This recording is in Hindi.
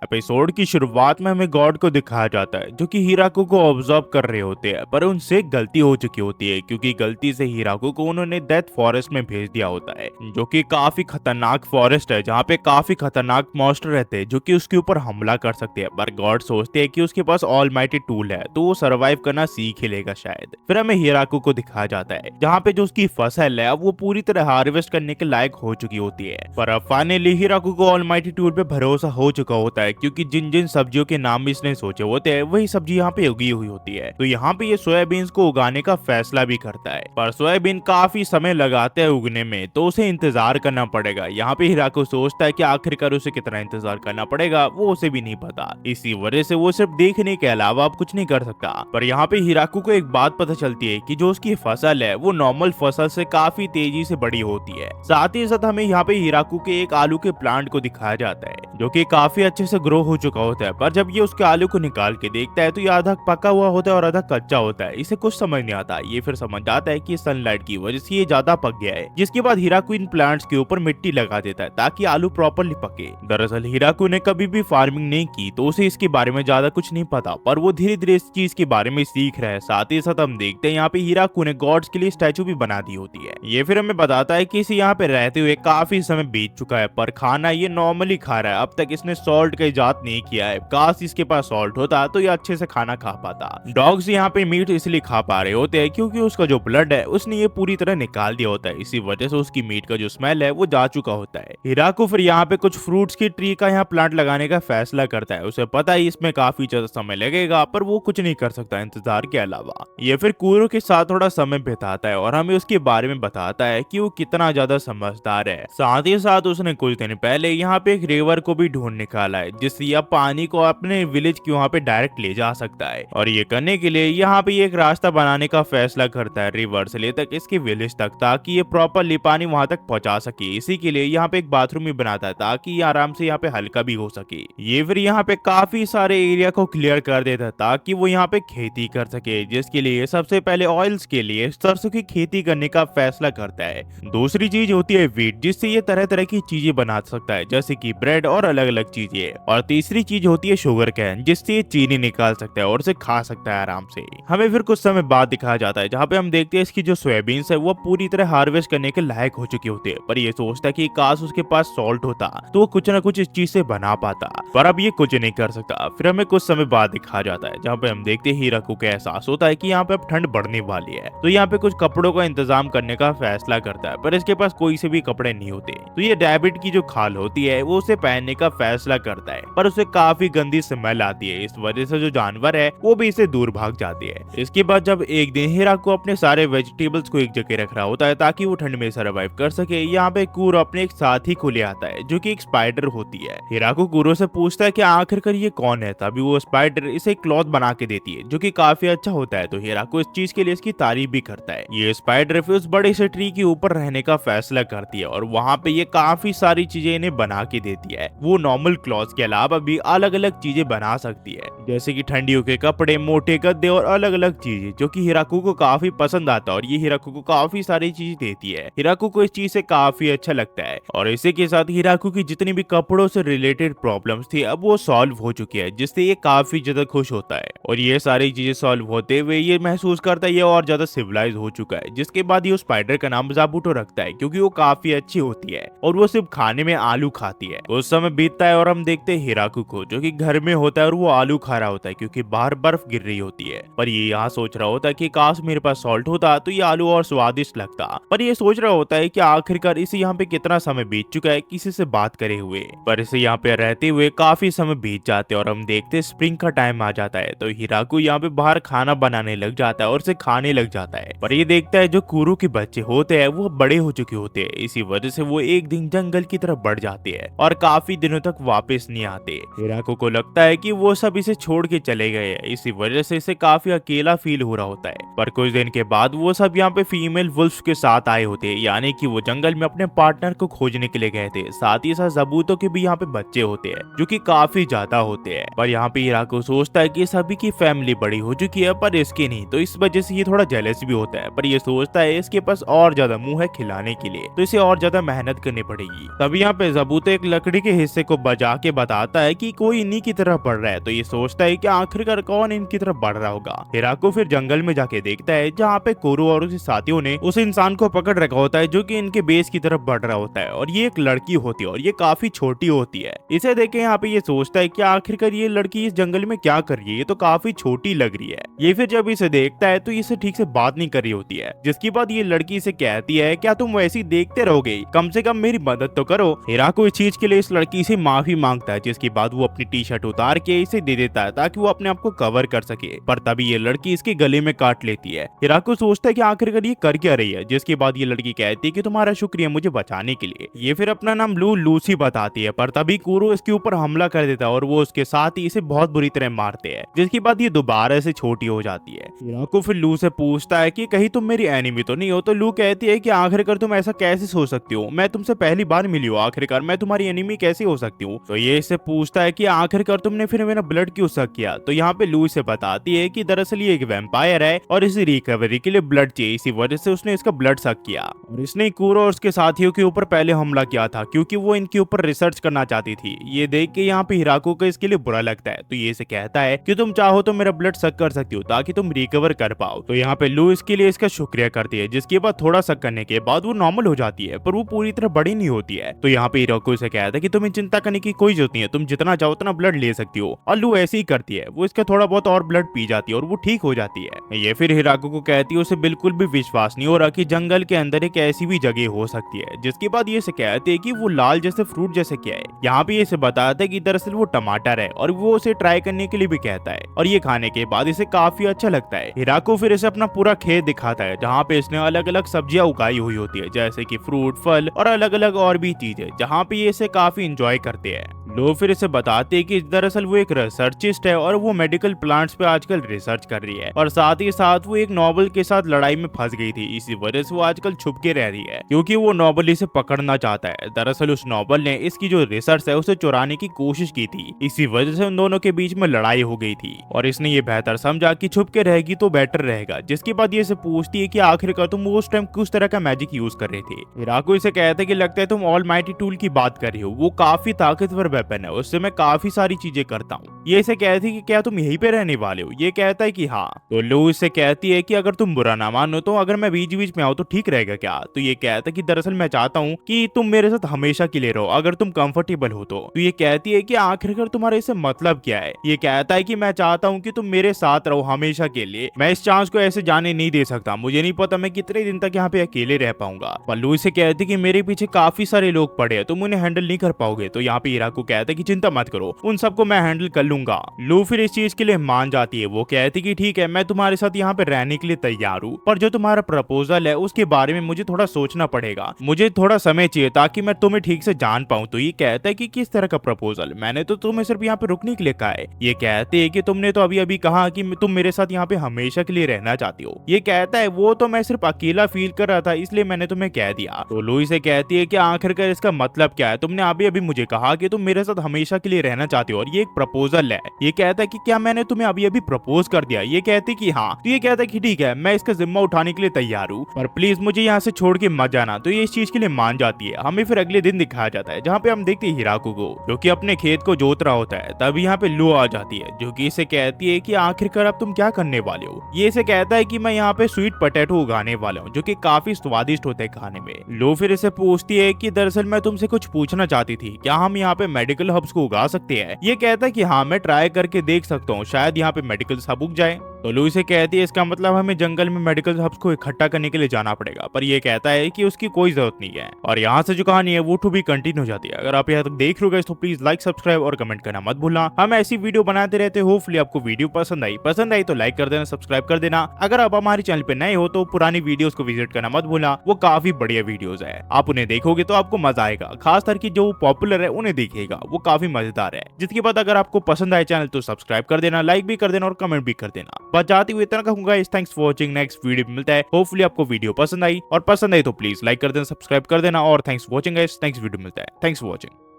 एपिसोड की शुरुआत में हमें गॉड को दिखाया जाता है जो कि हिराको को ऑब्जर्व कर रहे होते हैं, पर उनसे एक गलती हो चुकी होती है क्योंकि गलती से हिराको को उन्होंने डेथ फॉरेस्ट में भेज दिया होता है, जो कि काफी खतरनाक फॉरेस्ट है जहाँ पे काफी खतरनाक मॉन्स्टर रहते हैं जो कि उसके ऊपर हमला कर सकते हैं। पर गॉड सोचते हैं कि उसके पास ऑलमाइटी टूल है तो वो सर्वाइव करना सीख ही लेगा शायद। फिर हमें हिराको को दिखाया जाता है जहाँ पे जो उसकी फसल है अब वो पूरी तरह हार्वेस्ट करने के लायक हो चुकी होती है। पर अब फाइनली हिराको को ऑलमाइटी टूल पे भरोसा हो चुका होता है क्योंकि जिन जिन सब्जियों के नाम इसने सोचे होते हैं वही सब्जी यहाँ पे उगी हुई होती है। तो यहाँ पे ये सोयाबीन्स को उगाने का फैसला भी करता है, पर सोयाबीन काफी समय लगाते हैं उगने में तो उसे इंतजार करना पड़ेगा। यहाँ पे हिराको सोचता है कि आखिरकार उसे कितना इंतजार करना पड़ेगा वो उसे भी नहीं पता, इसी वजह से वो सिर्फ देखने के अलावा अब कुछ नहीं कर सकता। पर यहाँ पे हिराको को एक बात पता चलती है कि जो उसकी फसल है वो नॉर्मल फसल से काफी तेजी से बड़ी होती है। साथ ही साथ हमें यहाँ पे हिराको के एक आलू के प्लांट को दिखाया जाता है जो कि काफी अच्छे से ग्रो हो चुका होता है। पर जब ये उसके आलू को निकाल के देखता है तो ये आधा पका हुआ होता है और आधा कच्चा होता है। इसे कुछ समझ नहीं आता, ये फिर समझ आता है कि सनलाइट की वजह से ये ज्यादा पक गया है। जिसके बाद हिराको इन प्लांट्स के ऊपर मिट्टी लगा देता है ताकि आलू प्रॉपरली पके। दरअसल हिराको ने कभी भी फार्मिंग नहीं की तो उसे इसके बारे में ज्यादा कुछ नहीं पता, पर वो धीरे धीरे इस चीज के बारे में सीख रहा है। साथ ही साथ हम देखते हैं यहाँ पे हिराको ने गॉड्स के लिए स्टैचू भी बना दी होती है। ये फिर हमें बताता है कि इसे यहाँ पे रहते हुए काफी समय बीत चुका है पर खाना ये नॉर्मली खा रहा है। अब तक इसने सॉल्ट का इजाद नहीं किया है, काश इसके पास सॉल्ट होता तो ये अच्छे से खाना खा पाता। डॉग्स यहाँ पे मीट इसलिए खा पा रहे होते हैं क्योंकि उसका जो ब्लड है उसने ये पूरी तरह निकाल दिया होता है, इसी वजह से उसकी मीट का जो स्मेल है वो जा चुका होता है। हिराको फिर यहाँ पे कुछ फ्रूट्स की ट्री का यहाँ प्लांट लगाने का फैसला करता है। उसे पता है इसमें काफी ज्यादा समय लगेगा पर वो कुछ नहीं कर सकता इंतजार के अलावा। ये फिर कुरो के साथ थोड़ा समय बिताता है और हमें उसके बारे में बताता है कि वो कितना ज्यादा समझदार है। साथ ही साथ उसने कुछ दिन पहले यहाँ पे एक रिवर को भी ढूंढ निकाला है जिससे यह पानी को अपने विलेज के वहाँ पे डायरेक्ट ले जा सकता है। और ये करने के लिए यहाँ पे एक रास्ता बनाने का फैसला करता है रिवर से ले तक इसके विलेज तक, ताकि ये प्रॉपरली पानी वहाँ तक पहुँचा सके। इसी के लिए यहाँ पे एक बाथरूम भी बनाता है ताकि ये आराम से यहाँ पे हल्का भी हो सके। ये फिर यहाँ पे काफी सारे एरिया को क्लियर कर देता है ताकि वो यहाँ पे खेती कर सके, जिसके लिए सबसे पहले ऑयल्स के लिए सरसों की खेती करने का फैसला करता है। दूसरी चीज होती है वीट, जिससे ये तरह तरह की चीजें बना सकता है जैसे कि ब्रेड और अलग अलग चीजें। और तीसरी चीज होती है शुगर कैन, जिससे ये चीनी निकाल सकता है और उसे खा सकता है आराम से। हमें फिर कुछ समय बाद दिखाया जाता है जहाँ पे हम देखते हैं इसकी जो सोयाबीन्स है वो पूरी तरह हार्वेस्ट करने के लायक हो चुकी होती है। पर ये सोचता है कि काश उसके पास सॉल्ट होता तो वो कुछ ना कुछ इस चीज से बना पाता, पर अब ये कुछ नहीं कर सकता। फिर हमें कुछ समय बाद दिखाया जाता है जहाँ पे हम देखते हैं हिराको को एहसास होता है कि यहाँ पे अब ठंड बढ़ने वाली है, तो यहाँ पे कुछ कपड़ों का इंतजाम करने का फैसला करता है। पर इसके पास कोई से भी कपड़े नहीं होते, तो ये डेविड की जो खाल होती है वो उसे पहनने का फैसला करता है, पर उसे काफी गंदी स्मेल आती है। इस वजह से जो जानवर है वो भी इसे दूर भाग जाती है। इसके बाद जब एक दिन हिराको अपने सारे वेजिटेबल्स को एक जगह रख रहा होता है ताकि वो ठंड में सर्वाइव कर सके, यहाँ पे कूरो अपने एक साथी को ले आता है जो कि एक स्पाइडर होती है। हिराको कूरो से पूछता है कि आखिरकार ये कौन है, तभी वो स्पाइडर इसे क्लॉथ बना के देती है जो कि काफी अच्छा होता है। तो हिराको इस चीज के लिए इसकी तारीफ भी करता है। ये स्पाइडर फिर उस बड़े से ट्री के ऊपर रहने का फैसला करती है और वहाँ पे ये काफी सारी चीजें इन्हें बना के देती है। वो नॉर्मल क्लॉथ के अलावा भी अलग अलग चीजें बना सकती है जैसे कि ठंडियों के कपड़े, मोटे गद्दे और अलग अलग चीजें, जो कि हिराको को काफी पसंद आता है और ये हिराको को काफी सारी चीज देती है। हिराको को इस चीज से काफी अच्छा लगता है और इसी के साथ हिराको की जितनी भी कपड़ों से रिलेटेड प्रॉब्लम्स थी अब वो सॉल्व हो चुकी है, जिससे ये काफी ज्यादा खुश होता है। और ये सारी चीजें सॉल्व होते हुए ये महसूस करता है ये और ज्यादा सिविलाइज हो चुका है। जिसके बाद ये स्पाइडर का नाम जाबुटो रखता है क्योंकि वो काफी अच्छी होती है और वो सिर्फ खाने में आलू खाती है। उस समय बीतता है और हम देखते हैं हिराको को जो कि घर में होता है और वो आलू खा रहा होता है क्योंकि बाहर बर्फ गिर रही होती है। पर ये यहाँ सोच रहा होता है कि काश मेरे पास सॉल्ट होता तो ये आलू और स्वादिष्ट लगता। पर ये सोच रहा होता है कि आखिरकार इसे यहाँ पे कितना समय बीत चुका है किसी से बात करे हुए, पर इसे यहाँ पे रहते हुए काफी समय बीत जाते हैं और हम देखते हैं स्प्रिंग का टाइम आ जाता है। तो हिराको यहाँ पे बाहर खाना बनाने लग जाता है और उसे खाने लग जाता है। पर ये देखता है जो कुरो के बच्चे होते हैं वो बड़े हो चुके होते हैं, इसी वजह से वो एक दिन जंगल की तरफ बढ़ जाते हैं और काफी दिनों तक वापस नहीं आते। हिराको को लगता है कि वो सब इसे छोड़ के चले गए हैं, इसी वजह से इसे काफी अकेला फील हो रहा होता है। पर कुछ दिन के बाद वो सब यहाँ पे फीमेल वुल्फ के साथ आए होते हैं, यानी कि वो जंगल में अपने पार्टनर को खोजने के लिए गए थे। साथ ही साथ जबूतों के भी यहाँ पे बच्चे होते हैं जो कि काफी ज्यादा होते हैं। पर यहाँ पे हिराको सोचता है कि सभी की फैमिली बड़ी हो चुकी है पर इसकी नहीं, तो इस वजह से ये थोड़ा जेलस भी होता है। पर ये सोचता है इसके पास और ज्यादा मुंह है खिलाने के लिए, तो इसे और ज्यादा मेहनत करनी पड़ेगी। तभी यहाँ पे जबूते एक लकड़ी के हिस्से को बजा के बताता है कि कोई इन्हीं की तरफ बढ़ रहा है। तो ये सोचता है कि आखिरकार कौन इनकी तरफ बढ़ रहा होगा। हिराको फिर जंगल में जाके देखता है जहाँ पे कोरो और उसके साथियों ने उस इंसान को पकड़ रखा होता है जो कि इनके बेस की तरफ बढ़ रहा होता है, और ये एक लड़की होती है और ये काफी छोटी होती है। इसे देख के यहाँ पे ये सोचता है कि आखिरकार ये लड़की इस जंगल में क्या कर रही है, ये तो काफी छोटी लग रही है। ये फिर जब इसे देखता है तो इसे ठीक से बात नहीं कर रही होती है, जिसके बाद ये लड़की इसे कहती है क्या तुम वैसे ही देखते रहोगे, कम से कम मेरी मदद तो करो। हिराको इस चीज के लिए इस लड़की से माफी मांगता है, जिसके बाद वो अपनी टी शर्ट उतार के इसे दे देता है ताकि वो अपने आप को कवर कर सके। पर तभी ये लड़की इसके गले में काट लेती है। हिराको सोचता है कि आखिरकार ये कर क्या रही है, जिसके बाद ये लड़की कहती है कि तुम्हारा शुक्रिया मुझे बचाने के लिए। ये फिर अपना नाम लूसी बताती है, पर तभी कुरो इसके ऊपर हमला कर देता है और वो उसके साथ ही इसे बहुत बुरी तरह मारते हैं, जिसके बाद ये दोबारा से छोटी हो जाती है। हिराको फिर लू से पूछता है कि कहीं तुम मेरी एनिमी तो नहीं हो। तो लू कहती है कि आखिरकार तुम ऐसा कैसे सोच सकती हो, मैं तुमसे पहली बार मिली हूँ, आखिरकार मैं तुम्हारी एनिमी कैसे हो सकती हूँ। तो ये इससे पूछता है कि आखिरकार तुमने फिर मेरा ब्लड क्यों सक किया। तो यहाँ पे लू इसे बताती है कि दरअसल ये एक वैम्पायर है और इसे रिकवरी के लिए ब्लड चाहिए, इसी वजह से उसने इसका ब्लड सक किया। और इसने कुरो और उसके साथियों के ऊपर पहले हमला किया था क्योंकि वो इनके ऊपर रिसर्च करना चाहती थी। ये देख के यहाँ पे हिराको को इसके लिए बुरा लगता है, तो ये इसे कहता है कि तुम चाहो तो मेरा ब्लड सक कर सकती हो ताकि तुम रिकवर कर पाओ। तो यहाँ पे लू इसके लिए इसका शुक्रिया करती है, जिसके बाद थोड़ा सक करने के बाद वो नॉर्मल हो जाती है, पर वो पूरी तरह बड़ी नहीं होती है। तो यहाँ पे हिराको इसे कहता है कि तुम्हें चिंता करने की कोई जरूरत नहीं है, तुम जितना चाहो उतना ब्लड ले सकती हो। और लू ऐसे ही करती है, वो इसका थोड़ा बहुत और ब्लड पी जाती है और वो ठीक हो जाती है। ये फिर हिराको को कहती है उसे बिल्कुल भी विश्वास नहीं हो रहा कि जंगल के अंदर एक ऐसी भी जगह हो सकती है। जिसके बाद ये इसे कहते हैं कि वो लाल जैसे फ्रूट जैसे क्या है। यहाँ पे इसे बताता है कि दरअसल वो टमाटर है और वो उसे ट्राई करने के लिए भी कहता है, और ये खाने के बाद इसे काफी अच्छा लगता है। हिराको फिर इसे अपना पूरा खेत दिखाता है जहाँ पे इसने अलग अलग सब्जियां उगाई हुई होती है, जैसे कि फ्रूट, फल और अलग अलग और भी चीजें, जहाँ पे ये इसे काफी इंजॉय करते हैं। लो फिर इसे बताते हैं कि दरअसल वो एक रिसर्चिस्ट है और वो मेडिकल प्लांट्स पे आजकल रिसर्च कर रही है, और साथ ही साथ वो एक नॉबल के साथ लड़ाई में फंस गई थी, इसी वजह से वो आजकल छुप के रह रही है क्योंकि वो नॉबल इसे पकड़ना चाहता है। दरअसल उस नॉबल ने इसकी जो रिसर्च है उसे चुराने की कोशिश की थी, इसी वजह से उन दोनों के बीच में लड़ाई हो गई थी, और इसने ये बेहतर समझा कि छुप के रहेगी तो बेटर रहेगा। जिसके बाद ये इसे पूछती है कि आखिरकार तुम उस टाइम किस तरह का मैजिक यूज कर रहे थे। हिराको इसे कहता है कि लगता है तुम ऑल माइटी टूल की बात कर रही हो, वो काफी ताकतवर वेपन है, उससे मैं काफी सारी चीजें करता हूँ। ये इसे कहती है कि क्या तुम यहीं पे रहने वाले हो। ये कहता है कि हाँ। तो लू इसे कहती है कि अगर तुम बुरा ना मानो तो अगर मैं बीच बीच में आऊँ तो ठीक रहेगा क्या। तो ये कहता है कि दरअसल मैं चाहता हूँ कि तुम मेरे साथ हमेशा के लिए रहो, अगर तुम कंफर्टेबल हो तो। ये कहती है कि आखिरकार तुम्हारा इससे मतलब क्या है। ये कहता है कि मैं चाहता हूँ कि तुम मेरे साथ रहो हमेशा के लिए, मैं इस चांस को ऐसे जाने नहीं दे सकता, मुझे नहीं पता मैं कितने दिन तक यहाँ पे अकेले रह पाऊंगा। पर लू इसे कहती है कि मेरे पीछे काफी सारे लोग पड़े हैं, तुम उन्हें हैंडल नहीं कर पाओगे। तो यहाँ पे हिराको कहता है कि चिंता मत करो, उन सबको मैं हैंडल कर लूंगा। लू फिर इस चीज के लिए मान जाती है, वो कहती कि ठीक है मैं तुम्हारे साथ यहाँ पे रहने के लिए तैयार हूँ, पर जो तुम्हारा प्रपोजल है उसके बारे में मुझे थोड़ा सोचना पड़ेगा, मुझे थोड़ा समय चाहिए ताकि मैं तुम्हें ठीक से जान पाऊँ। तो ये कहता है कि किस तरह का प्रपोजल, मैंने तो तुम्हें सिर्फ यहाँ पे रुकने के लिए कहा है। ये कहते हैं कि तुमने तो अभी अभी कहा कि तुम मेरे साथ यहाँ पे हमेशा के लिए रहना चाहती हो। ये कहता है वो तो मैं सिर्फ अकेला फील कर रहा था इसलिए मैंने तुम्हें कह दिया। तो लू इसे कहती है कि आखिरकार इसका मतलब क्या है, तुमने अभी अभी मुझे कहा कि तुम मेरे साथ हमेशा के लिए रहना चाहते हो और ये एक प्रपोजल है। ये कहता है कि क्या मैंने तुम्हें अभी अभी प्रपोज कर दिया। ये कहती कि हाँ। तो ये कहता है कि ठीक है मैं इसका जिम्मा उठाने के लिए तैयार हूँ, पर प्लीज मुझे यहाँ से छोड़ के मत जाना। तो ये इस चीज के लिए मान जाती है। हमें फिर अगले दिन दिखाया जाता है जहाँ पे हम देखते हैं हिराको को जो कि अपने खेत को जोत रहा होता है। तब यहाँ पे लू आ जाती है जो कि इसे कहती है कि आखिरकार अब तुम क्या करने वाले हो। ये इसे कहता है कि मैं यहाँ पे स्वीट पोटैटो उगाने वाला हूँ जो कि काफी स्वादिष्ट होते हैं खाने में। लू फिर इसे पूछती है कि दरअसल मैं तुमसे कुछ पूछना चाहती थी, क्या हम यहाँ पे मेडिकल हब्स को उगा सकते हैं। ये कहता है कि हाँ मैं ट्राई करके देख सकता हूँ, शायद यहाँ पे मेडिकल हब उग जाए। तो लू इसे कहती है इसका मतलब हमें जंगल में मेडिकल हब्स को इकट्ठा करने के लिए जाना पड़ेगा, पर ये कहता है कि उसकी कोई जरूरत नहीं है। और यहाँ से जो कहानी है वो टू बी कंटिन्यू हो जाती है। अगर आप यहाँ तक देख रहे हो तो प्लीज लाइक, सब्सक्राइब और कमेंट करना मत भूलना। हम ऐसी वीडियो बनाते रहते हैं। होपफुली आपको वीडियो पसंद आई तो लाइक कर देना, सब्सक्राइब कर देना। अगर आप हमारे चैनल पे नए हो तो पुरानी वीडियोस को विजिट करना मत भूलना, वो काफी बढ़िया वीडियोस है, आप उन्हें देखोगे तो आपको मजा आएगा। खास करके जो पॉपुलर है उन्हें देखिएगा, वो काफी मजेदार है। जिसके बाद अगर आपको पसंद आए चैनल तो सब्सक्राइब कर देना, लाइक भी कर देना और कमेंट भी कर देना। बचाते हुए इतना कहूंगा, thanks for watching. Next video में मिलता है। होपफुली आपको वीडियो पसंद आई, और पसंद आई तो प्लीज लाइक कर देना, सब्सक्राइब कर देना। और thanks for watching guys, next video मिलता है। Thanks for watching.